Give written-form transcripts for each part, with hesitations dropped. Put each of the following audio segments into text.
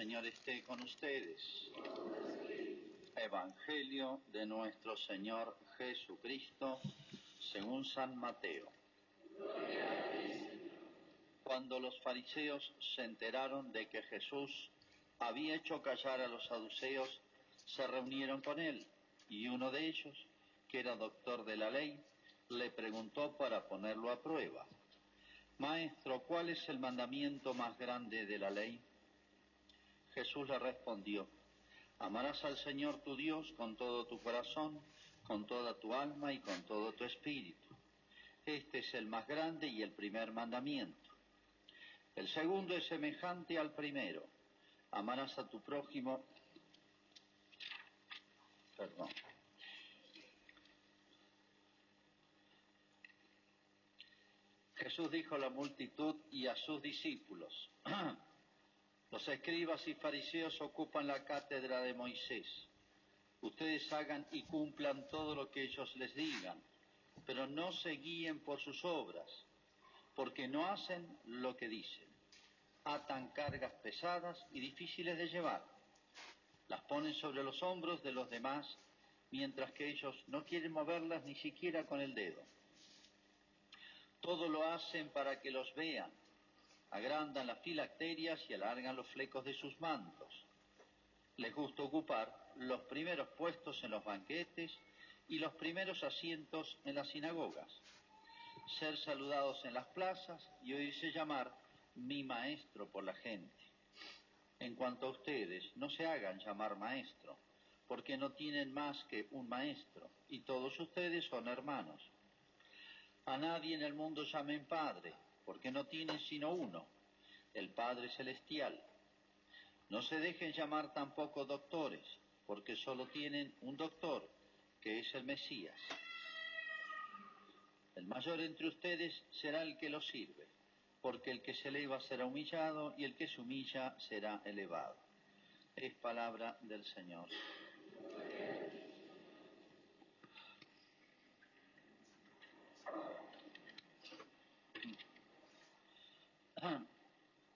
Señor esté con ustedes. Evangelio de nuestro Señor Jesucristo según San Mateo. Cuando los fariseos se enteraron de que Jesús había hecho callar a los saduceos, se reunieron con él, y uno de ellos, que era doctor de la ley, le preguntó para ponerlo a prueba: Maestro, ¿cuál es el mandamiento más grande de la ley? Jesús le respondió: amarás al Señor tu Dios con todo tu corazón, con toda tu alma y con todo tu espíritu. Este es el más grande y el primer mandamiento. El segundo es semejante al primero: amarás a tu prójimo. Jesús dijo a la multitud y a sus discípulos: los escribas y fariseos ocupan la cátedra de Moisés. Ustedes hagan y cumplan todo lo que ellos les digan, pero no se guíen por sus obras, porque no hacen lo que dicen. Atan cargas pesadas y difíciles de llevar. Las ponen sobre los hombros de los demás, mientras que ellos no quieren moverlas ni siquiera con el dedo. Todo lo hacen para que los vean. Agrandan las filacterias y alargan los flecos de sus mantos. Les gusta ocupar los primeros puestos en los banquetes y los primeros asientos en las sinagogas, ser saludados en las plazas y oírse llamar mi maestro por la gente. En cuanto a ustedes, no se hagan llamar maestro, porque no tienen más que un maestro, y todos ustedes son hermanos. A nadie en el mundo llamen Padre, porque no tienen sino uno, el Padre Celestial. No se dejen llamar tampoco doctores, porque solo tienen un doctor, que es el Mesías. El mayor entre ustedes será el que los sirve, porque el que se eleva será humillado, y el que se humilla será elevado. Es palabra del Señor.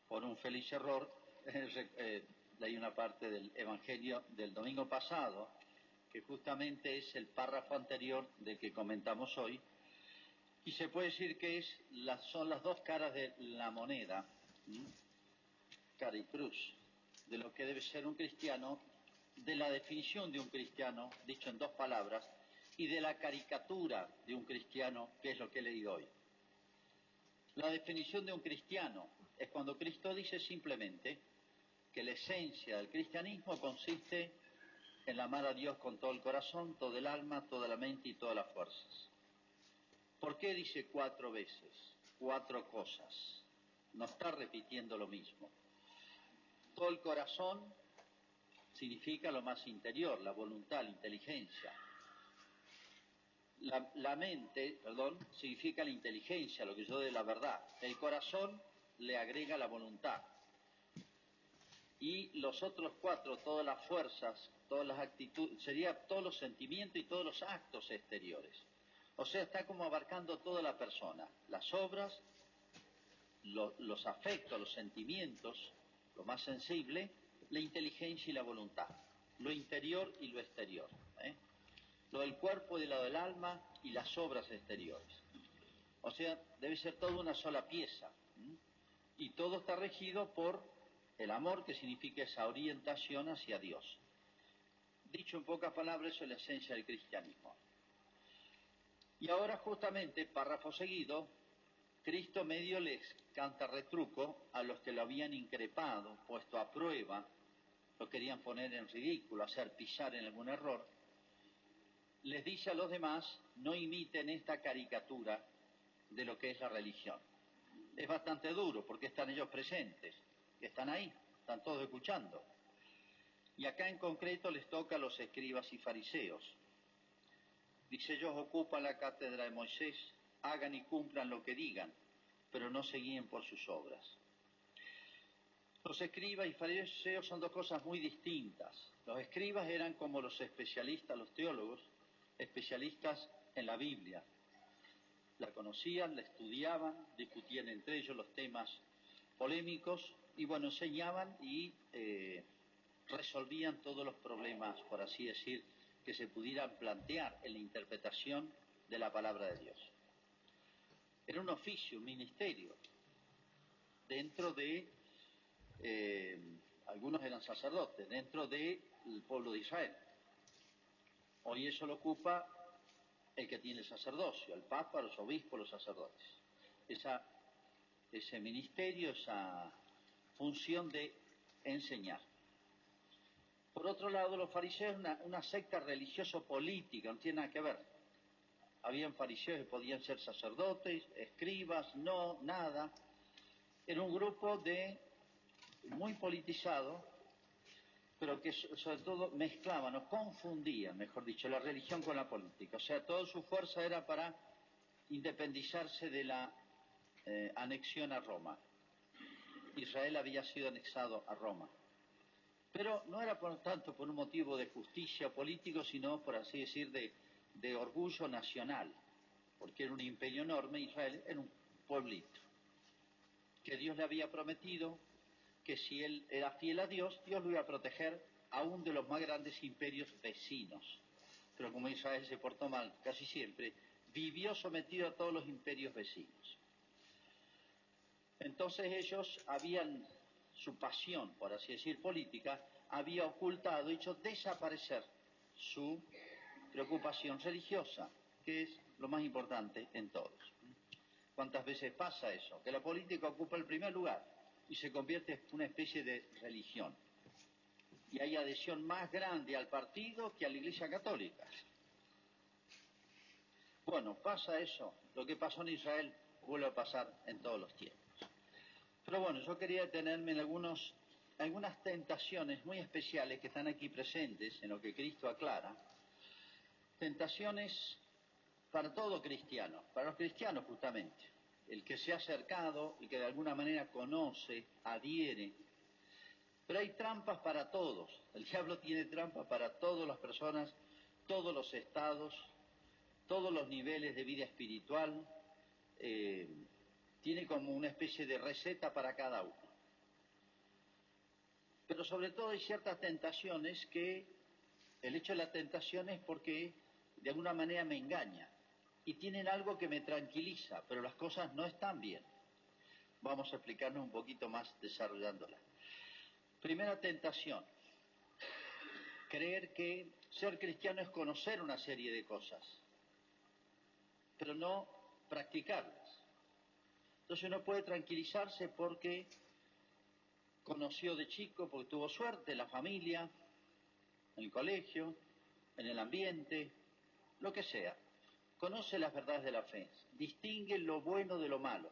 Por un feliz error, leí una parte del Evangelio del domingo pasado, que justamente es el párrafo anterior del que comentamos hoy, y se puede decir que son las dos caras de la moneda, cara y cruz, de lo que debe ser un cristiano, de la definición de un cristiano, dicho en dos palabras, y de la caricatura de un cristiano, que es lo que he leído hoy. La definición de un cristiano es cuando Cristo dice simplemente que la esencia del cristianismo consiste en amar a Dios con todo el corazón, todo el alma, toda la mente y todas las fuerzas. ¿Por qué dice 4 veces? 4 cosas. No está repitiendo lo mismo. Todo el corazón significa lo más interior, la voluntad, la inteligencia. La mente, significa la inteligencia, lo que yo de la verdad. El corazón le agrega la voluntad. Y los otros 4, todas las fuerzas, todas las actitudes, sería todos los sentimientos y todos los actos exteriores. O sea, está como abarcando toda la persona, las obras, los afectos, los sentimientos, lo más sensible, la inteligencia y la voluntad, lo interior y lo exterior, lo del cuerpo y lo del alma y las obras exteriores. O sea, debe ser toda una sola pieza, y todo está regido por el amor, que significa esa orientación hacia Dios. Dicho en pocas palabras, eso es la esencia del cristianismo. Y ahora justamente, párrafo seguido, Cristo medio les canta retruco a los que lo habían increpado, puesto a prueba, lo querían poner en ridículo, hacer pisar en algún error. Les dice a los demás: no imiten esta caricatura de lo que es la religión. Es bastante duro porque están ellos presentes, que están ahí, están todos escuchando. Y acá en concreto les toca a los escribas y fariseos. Dice: ellos ocupan la cátedra de Moisés, hagan y cumplan lo que digan, pero no se guíen por sus obras. Los escribas y fariseos son dos cosas muy distintas. Los escribas eran como los especialistas, los teólogos, especialistas en la Biblia. La conocían, la estudiaban, discutían entre ellos los temas polémicos y bueno, enseñaban y resolvían todos los problemas, por así decir, que se pudieran plantear en la interpretación de la palabra de Dios. Era un oficio, un ministerio, dentro de, algunos eran sacerdotes, dentro del pueblo de Israel. Hoy eso lo ocupa el que tiene el sacerdocio, el papa, los obispos, los sacerdotes. Ese ministerio, esa función de enseñar. Por otro lado, los fariseos, una secta religioso-política, no tiene nada que ver. Habían fariseos que podían ser sacerdotes, escribas, no, nada. Era un grupo muy politizado, pero que sobre todo mezclaban o confundían, mejor dicho, la religión con la política. O sea, toda su fuerza era para independizarse de la anexión a Roma. Israel había sido anexado a Roma. Pero no era por tanto por un motivo de justicia político, sino, por así decir, de orgullo nacional, porque era un imperio enorme. Israel era un pueblito, que Dios le había prometido que si él era fiel a Dios, Dios lo iba a proteger aún de los más grandes imperios vecinos. Pero como Israel se portó mal casi siempre, vivió sometido a todos los imperios vecinos. Entonces ellos habían, su pasión, por así decir, política, había ocultado, hecho desaparecer su preocupación religiosa, que es lo más importante en todos. ¿Cuántas veces pasa eso? Que la política ocupa el primer lugar y se convierte en una especie de religión. Y hay adhesión más grande al partido que a la Iglesia Católica. Bueno, pasa eso. Lo que pasó en Israel vuelve a pasar en todos los tiempos. Pero bueno, yo quería detenerme en algunas tentaciones muy especiales que están aquí presentes en lo que Cristo aclara. Tentaciones para todo cristiano, para los cristianos justamente. El que se ha acercado y que de alguna manera conoce, adhiere. Pero hay trampas para todos. El diablo tiene trampas para todas las personas, todos los estados, todos los niveles de vida espiritual. Tiene como una especie de receta para cada uno. Pero sobre todo hay ciertas tentaciones que el hecho de la tentación es porque de alguna manera me engaña y tienen algo que me tranquiliza, pero las cosas no están bien. Vamos a explicarnos un poquito más desarrollándola. Primera tentación, creer que ser cristiano es conocer una serie de cosas, pero no practicarlas. Entonces uno puede tranquilizarse porque conoció de chico, porque tuvo suerte en la familia, en el colegio, en el ambiente, lo que sea. Conoce las verdades de la fe, distingue lo bueno de lo malo,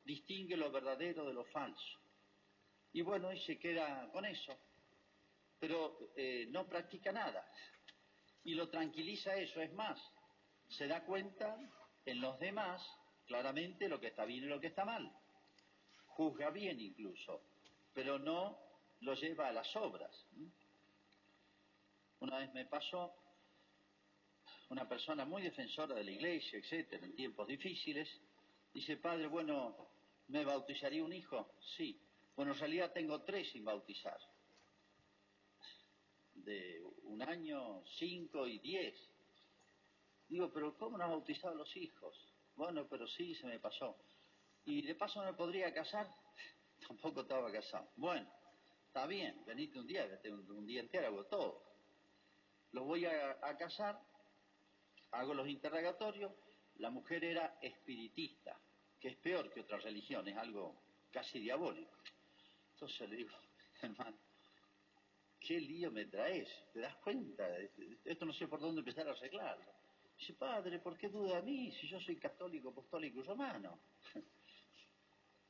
distingue lo verdadero de lo falso. Y bueno, y se queda con eso, pero no practica nada. Y lo tranquiliza eso, es más, se da cuenta en los demás claramente lo que está bien y lo que está mal. Juzga bien incluso, pero no lo lleva a las obras. Una vez me pasó una persona muy defensora de la iglesia, etcétera, en tiempos difíciles, dice: padre, bueno, ¿me bautizaría un hijo? Sí. Bueno, en realidad tengo 3 sin bautizar. De 1 año, 5 y 10. Digo, pero ¿cómo no has bautizado a los hijos? Bueno, pero sí, se me pasó. ¿Y de paso me podría casar? Tampoco estaba casado. Bueno, está bien, venite un día, un día entero, hago todo. Lo voy a casar, hago los interrogatorios. La mujer era espiritista, que es peor que otras religiones, algo casi diabólico. Entonces le digo: hermano, ¿qué lío me traes? ¿Te das cuenta? Esto no sé por dónde empezar a arreglarlo. Dice: padre, ¿por qué duda a mí si yo soy católico, apostólico y romano?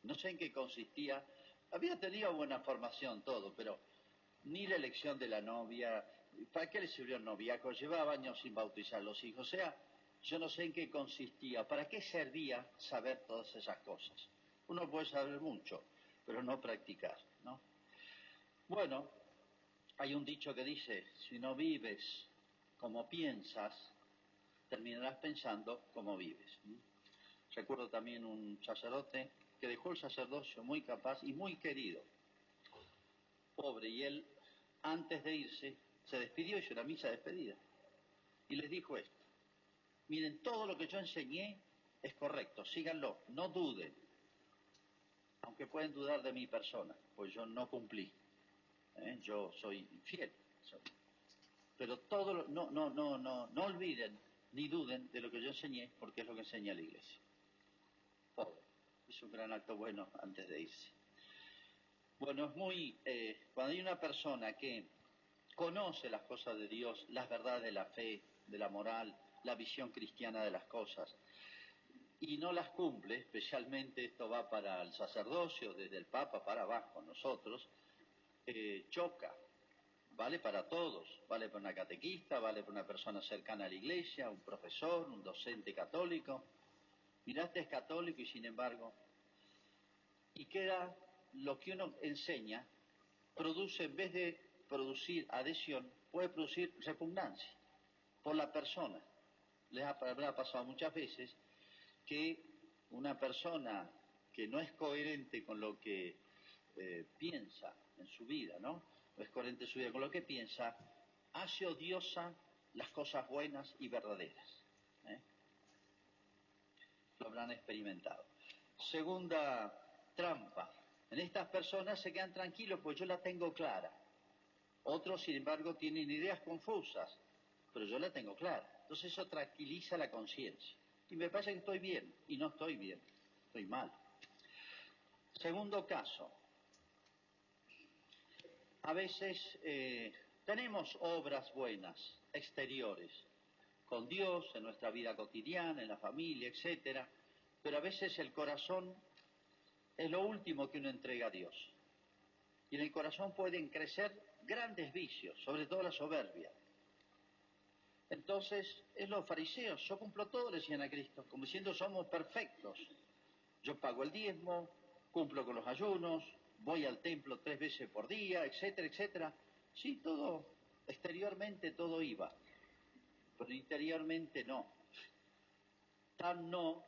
No sé en qué consistía. Había tenido buena formación todo, pero ni la elección de la novia. ¿Para qué le sirvió el noviazgo? Llevaba años sin bautizar los hijos. O sea, yo no sé en qué consistía. ¿Para qué servía saber todas esas cosas? Uno puede saber mucho, pero no practicar, ¿no? Bueno, hay un dicho que dice: si no vives como piensas, terminarás pensando como vives. Recuerdo también un sacerdote que dejó el sacerdocio muy capaz y muy querido, pobre, y él, antes de irse, se despidió, hizo una misa de despedida. Y les dijo esto: miren, todo lo que yo enseñé es correcto, síganlo, no duden. Aunque pueden dudar de mi persona, pues yo no cumplí. Yo soy infiel. Pero no olviden ni duden de lo que yo enseñé, porque es lo que enseña la Iglesia. Pobre, hizo un gran acto bueno antes de irse. Bueno, es muy... cuando hay una persona que conoce las cosas de Dios, las verdades de la fe, de la moral, la visión cristiana de las cosas, y no las cumple, especialmente esto va para el sacerdocio, desde el Papa para abajo, nosotros, choca. Vale para todos, vale para una catequista, vale para una persona cercana a la iglesia, un profesor, un docente católico. Mirá, este es católico y sin embargo, y queda lo que uno enseña, produce, en vez de producir adhesión, puede producir repugnancia por la persona. Les habrá pasado muchas veces que una persona que no es coherente con lo que piensa en su vida, ¿no? No es coherente en su vida con lo que piensa, hace odiosa las cosas buenas y verdaderas. Lo habrán experimentado. Segunda trampa. En estas personas se quedan tranquilos, pues yo la tengo clara. Otros, sin embargo, tienen ideas confusas, pero yo la tengo clara. Entonces eso tranquiliza la conciencia. Y me parece que estoy bien, y no estoy bien, estoy mal. Segundo caso. A veces tenemos obras buenas, exteriores, con Dios, en nuestra vida cotidiana, en la familia, etcétera, pero a veces el corazón es lo último que uno entrega a Dios. Y en el corazón pueden crecer grandes vicios, sobre todo la soberbia. Entonces, es los fariseos, yo cumplo todo, decían a Cristo, como diciendo somos perfectos. Yo pago el diezmo, cumplo con los ayunos, voy al templo 3 veces por día, etcétera, etcétera. Sí, todo, exteriormente todo iba, pero interiormente no. Tan no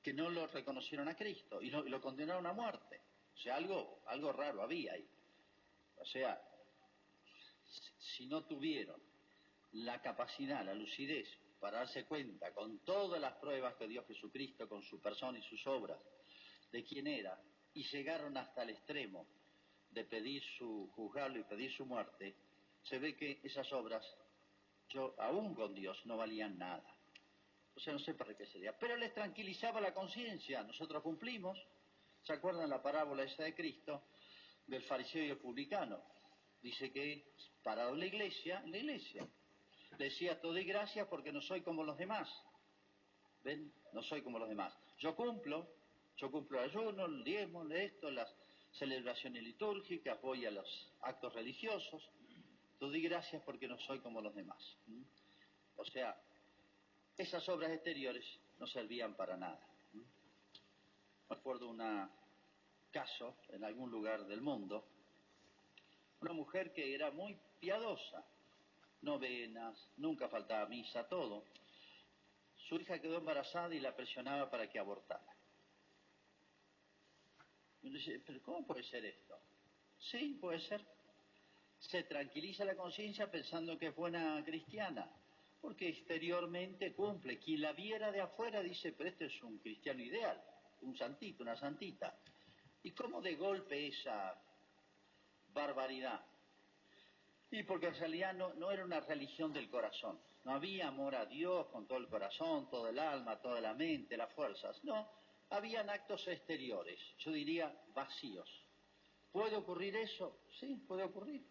que no lo reconocieron a Cristo y lo condenaron a muerte. O sea, algo raro había ahí. O sea, si no tuvieron la capacidad, la lucidez para darse cuenta con todas las pruebas que dio Jesucristo con su persona y sus obras de quién era, y llegaron hasta el extremo de pedir juzgarlo y pedir su muerte, se ve que esas obras, aún con Dios, no valían nada. O sea, no sé para qué sería. Pero les tranquilizaba la conciencia. Nosotros cumplimos. ¿Se acuerdan la parábola esa de Cristo del fariseo y el publicano? Dice que parado en la iglesia, decía, te doy gracias porque no soy como los demás. ¿Ven? No soy como los demás. Yo cumplo el ayuno, el diezmo, esto, las celebraciones litúrgicas, voy a los actos religiosos. Te doy gracias porque no soy como los demás. O sea, esas obras exteriores no servían para nada. Me acuerdo un caso en algún lugar del mundo, una mujer que era muy piadosa, novenas, nunca faltaba misa, todo. Su hija quedó embarazada y la presionaba para que abortara. Y uno dice, ¿pero cómo puede ser esto? Sí, puede ser. Se tranquiliza la conciencia pensando que es buena cristiana, porque exteriormente cumple. Quien la viera de afuera dice, pero este es un cristiano ideal, un santito, una santita. ¿Y cómo de golpe esa barbaridad? Y porque en realidad no era una religión del corazón. No había amor a Dios con todo el corazón, todo el alma, toda la mente, las fuerzas. No, habían actos exteriores, yo diría vacíos. ¿Puede ocurrir eso? Sí, puede ocurrir.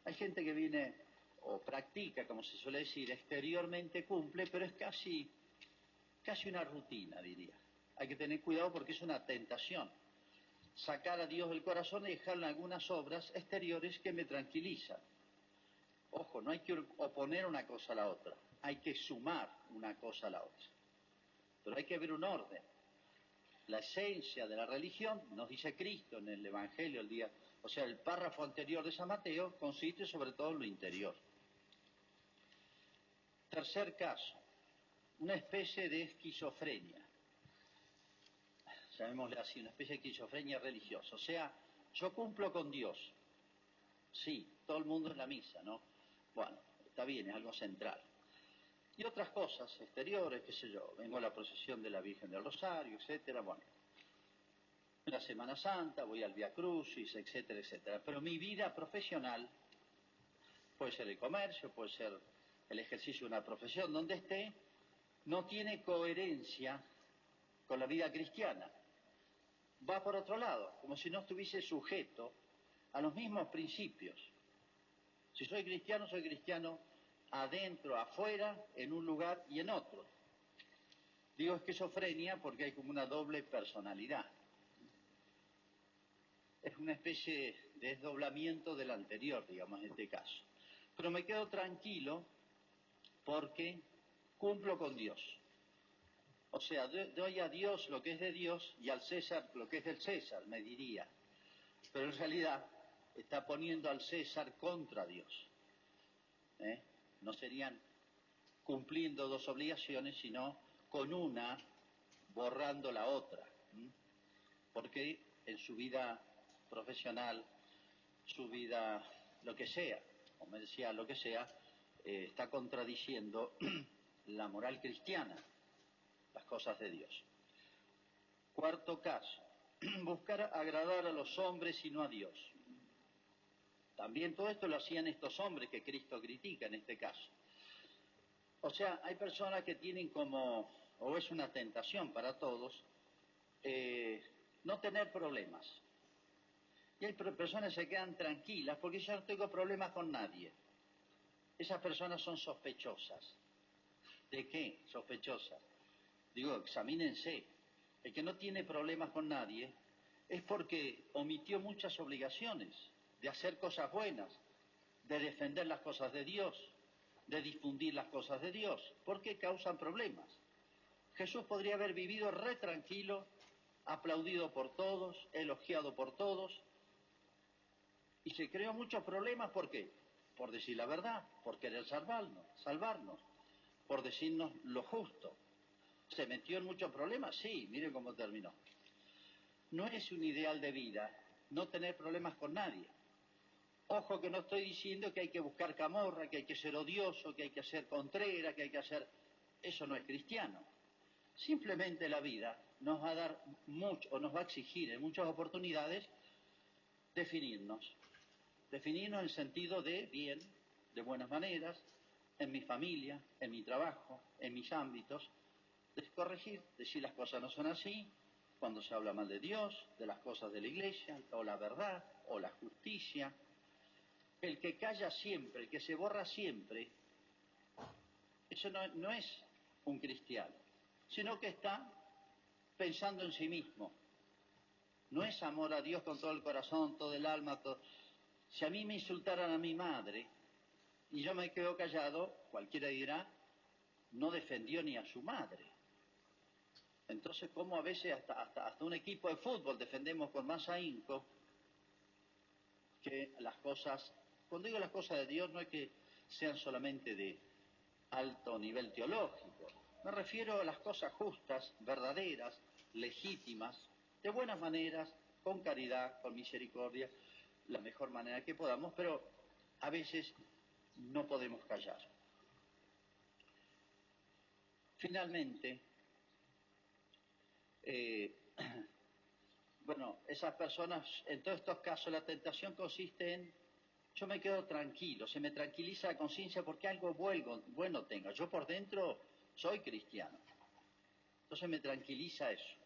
Hay gente que viene o practica, como se suele decir, exteriormente cumple, pero es casi una rutina, diría. Hay que tener cuidado porque es una tentación. Sacar a Dios del corazón y dejarlo en algunas obras exteriores que me tranquilizan. Ojo, no hay que oponer una cosa a la otra, hay que sumar una cosa a la otra. Pero hay que ver un orden. La esencia de la religión, nos dice Cristo en el Evangelio, o sea, el párrafo anterior de San Mateo, consiste sobre todo en lo interior. Tercer caso, una especie de esquizofrenia. Llamémosle así, una especie de esquizofrenia religiosa. O sea, yo cumplo con Dios, Sí, todo el mundo en la misa, ¿no? Bueno, está bien, es algo central. Y otras cosas exteriores, qué sé yo, vengo a la procesión de la Virgen del Rosario, etcétera, bueno. En la Semana Santa voy al Vía Crucis, etcétera, etcétera. Pero mi vida profesional puede ser el comercio, puede ser el ejercicio de una profesión, donde esté, no tiene coherencia con la vida cristiana. Va por otro lado, como si no estuviese sujeto a los mismos principios. Si soy cristiano adentro, afuera, en un lugar y en otro. Digo esquizofrenia porque hay como una doble personalidad. Es una especie de desdoblamiento del anterior, digamos, en este caso. Pero me quedo tranquilo porque cumplo con Dios. O sea, doy a Dios lo que es de Dios y al César lo que es del César, me diría. Pero en realidad está poniendo al César contra Dios. No serían cumpliendo dos obligaciones, sino con una borrando la otra. Porque en su vida profesional, su vida, lo que sea, comercial, lo que sea, está contradiciendo la moral cristiana, las cosas de Dios. Cuarto caso, buscar agradar a los hombres y no a Dios. También todo esto lo hacían estos hombres que Cristo critica en este caso. O sea, hay personas que tienen como, o es una tentación para todos, no tener problemas. Y hay personas que se quedan tranquilas porque yo no tengo problemas con nadie. Esas personas son sospechosas. ¿De qué sospechosas? Digo, examínense. El que no tiene problemas con nadie es porque omitió muchas obligaciones de hacer cosas buenas, de defender las cosas de Dios, de difundir las cosas de Dios, porque causan problemas. Jesús podría haber vivido re tranquilo, aplaudido por todos, elogiado por todos, y se creó muchos problemas. ¿Por qué? Por decir la verdad, por querer salvarnos, por decirnos lo justo. ¿Se metió en muchos problemas? Sí, miren cómo terminó. No es un ideal de vida no tener problemas con nadie. Ojo que no estoy diciendo que hay que buscar camorra, que hay que ser odioso, que hay que ser contrera, que hay que hacer... Eso no es cristiano. Simplemente la vida nos va a dar mucho, o nos va a exigir en muchas oportunidades, definirnos. Definirnos en el sentido de bien, de buenas maneras, en mi familia, en mi trabajo, en mis ámbitos, de corregir, decir las cosas no son así, cuando se habla mal de Dios, de las cosas de la iglesia, o la verdad, o la justicia. El que calla siempre, el que se borra siempre, eso no es un cristiano, sino que está pensando en sí mismo. No es amor a Dios con todo el corazón, todo el alma, todo. Si a mí me insultaran a mi madre y yo me quedo callado, cualquiera dirá, no defendió ni a su madre. Entonces, ¿cómo a veces hasta un equipo de fútbol defendemos con más ahínco que las cosas? Cuando digo las cosas de Dios, no es que sean solamente de alto nivel teológico. Me refiero a las cosas justas, verdaderas, legítimas, de buenas maneras, con caridad, con misericordia, la mejor manera que podamos, pero a veces no podemos callar. Finalmente, bueno, esas personas, en todos estos casos, la tentación consiste en, yo me quedo tranquilo, se me tranquiliza la conciencia porque algo bueno tenga. Yo por dentro soy cristiano. Entonces me tranquiliza eso.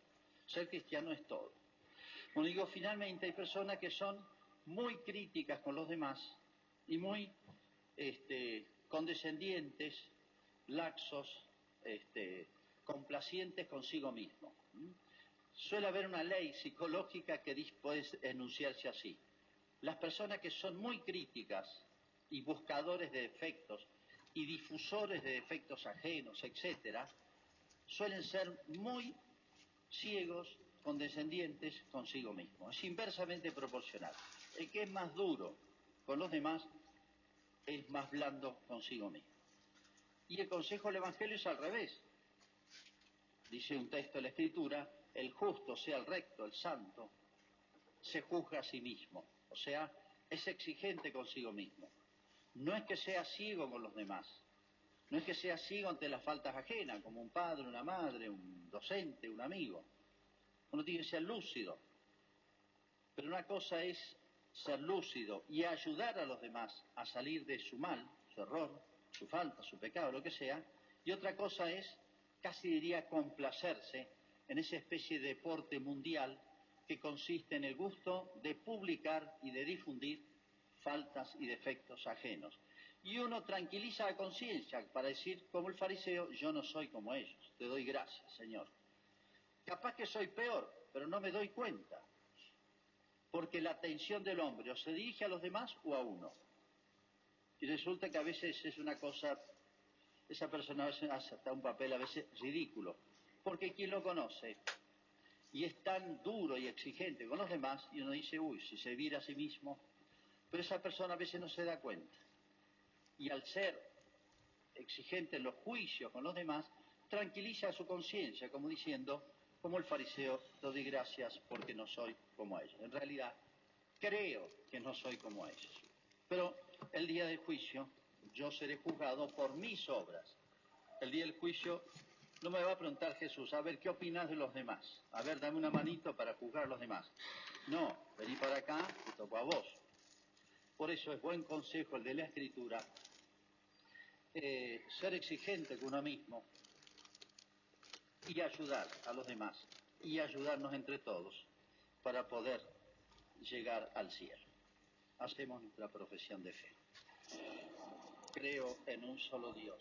Ser cristiano es todo. Bueno, digo, finalmente hay personas que son muy críticas con los demás y muy condescendientes, laxos, complacientes consigo mismo. Suele haber una ley psicológica que puede enunciarse así. Las personas que son muy críticas y buscadores de defectos y difusores de defectos ajenos, etcétera, suelen ser muy ciegos, condescendientes consigo mismo. Es inversamente proporcional. El que es más duro con los demás es más blando consigo mismo. Y el consejo del Evangelio es al revés. Dice un texto de la Escritura, el justo, sea el recto, el santo, se juzga a sí mismo. O sea, es exigente consigo mismo. No es que sea ciego con los demás, no es que sea ciego ante las faltas ajenas, como un padre, una madre, un docente, un amigo. Uno tiene que ser lúcido. Pero una cosa es ser lúcido y ayudar a los demás a salir de su mal, su error, su falta, su pecado, lo que sea, y otra cosa es, casi diría, complacerse en esa especie de deporte mundial que consiste en el gusto de publicar y de difundir faltas y defectos ajenos. Y uno tranquiliza la conciencia para decir, como el fariseo, yo no soy como ellos, te doy gracias, Señor. Capaz que soy peor, pero no me doy cuenta, porque la atención del hombre o se dirige a los demás o a uno. Y resulta que a veces es una cosa, esa persona a veces hace hasta un papel a veces ridículo, porque quien lo conoce y es tan duro y exigente con los demás, y uno dice, uy, si se viera a sí mismo, pero esa persona a veces no se da cuenta. Y al ser exigente en los juicios con los demás, tranquiliza su conciencia, como diciendo, como el fariseo, te doy gracias porque no soy como ellos. En realidad, creo que no soy como ellos. Pero el día del juicio, yo seré juzgado por mis obras. El día del juicio no me va a preguntar Jesús, a ver, ¿qué opinas de los demás? A ver, dame una manito para juzgar a los demás. No, vení para acá, te tocó a vos. Por eso es buen consejo el de la Escritura, ser exigente con uno mismo y ayudar a los demás y ayudarnos entre todos para poder llegar al cielo. Hacemos nuestra profesión de fe. Creo en un solo Dios,